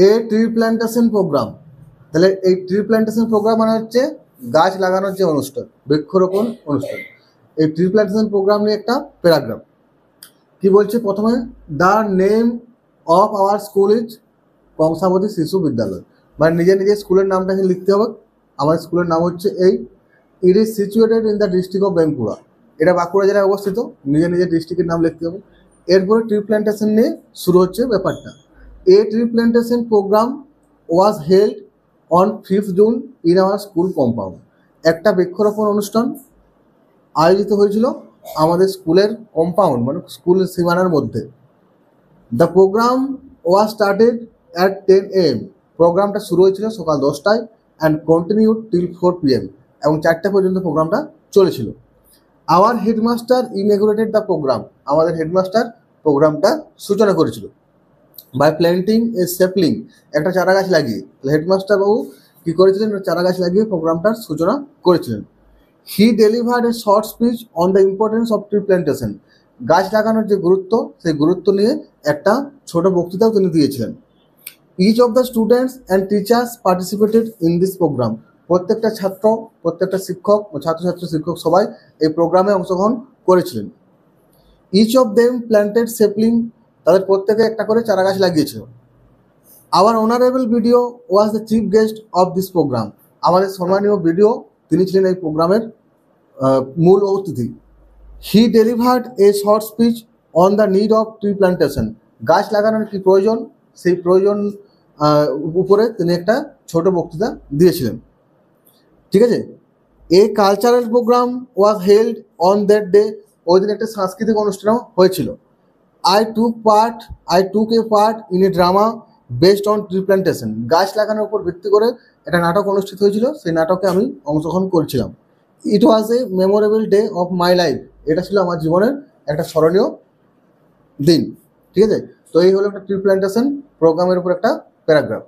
এ tree plantation programme. তাহলে এই tree plantation programme মানে হচ্ছে গাছ লাগানোর যে অনুষ্ঠান, বৃক্ষরোপণ অনুষ্ঠান। এই ট্রি প্ল্যান্টেশন প্রোগ্রাম নিয়ে একটা প্যারাগ্রাফ কি বলছে প্রথমে, the name of our school is Kangsabati শিশু বিদ্যালয়, মানে নিজের নিজের স্কুলের নামটাকে লিখতে হবে। আমার স্কুলের নাম হচ্ছে এই। It is situated in the district of Bankura, এটা বাঁকুড়া জেলায় অবস্থিত। নিজের নিজের ডিস্ট্রিক্টের নাম লিখতে হবে। এরপরে ট্রি প্ল্যান্টেশন নিয়ে শুরু হচ্ছে ব্যাপারটা। A tree plantation program was held on 5th June in our school compound, একটা বৃক্ষরোপণ অনুষ্ঠান আয়োজিত হয়েছিল আমাদের স্কুলের কম্পাউন্ড মানে স্কুলের সীমানার মধ্যে। The program was started at 10 AM, প্রোগ্রামটা শুরু হয়েছিল সকাল 10টায় অ্যান্ড কন্টিনিউড টিল 4 PM, এবং 4টে পর্যন্ত প্রোগ্রামটা চলেছিল। Our headmaster inaugurated the program, আমাদের হেডমাস্টার প্রোগ্রামটা সূচনা করেছিল বাই প্ল্যান্টিং এ স্যাপলিং, একটা চারা গাছ লাগিয়ে। হেডমাস্টার বাবু কী করেছিলেন, চারা গাছ লাগিয়ে প্রোগ্রামটার সূচনা করেছিলেন। He delivered a short speech on the importance of tree plantation, গাছ লাগানোর যে গুরুত্ব, সেই গুরুত্ব নিয়ে একটা ছোট বক্তৃতাও তিনি দিয়েছিলেন। Each of the students and teachers participated in this program, প্রত্যেকটা ছাত্র, প্রত্যেকটা শিক্ষক, ছাত্রছাত্রী, শিক্ষক সবাই এই প্রোগ্রামে অংশগ্রহণ করেছিলেন। Each of them planted sapling, তাদের প্রত্যেকে একটা করে চারা গাছ লাগিয়েছিল। Our honourable BDO was the chief guest of this programme, আমাদের সম্মানীয় ভিডিও তিনি ছিলেন এই প্রোগ্রামের মূল অতিথি। He delivered a short speech on the need of tree plantation, গাছ লাগানোর কী প্রয়োজন, সেই প্রয়োজন উপরে তিনি একটা ছোট বক্তৃতা দিয়েছিলেন। ঠিক আছে। A cultural program was held on that day, ওই দিন একটা সাংস্কৃতিক অনুষ্ঠানও হয়েছিল। I took a part in a drama based on tree plantation, গাছ লাগানোর উপর ভিত্তি করে একটা নাটক অনুষ্ঠিত হয়েছিল, সেই নাটকে আমি অংশগ্রহণ করেছিলাম। It was a memorable day of my life, এটা ছিল আমার জীবনের একটা স্মরণীয় দিন। ঠিক আছে। তো এই হলো একটা ট্রি প্ল্যান্টেশন প্রোগ্রামের উপর একটা প্যারাগ্রাফ।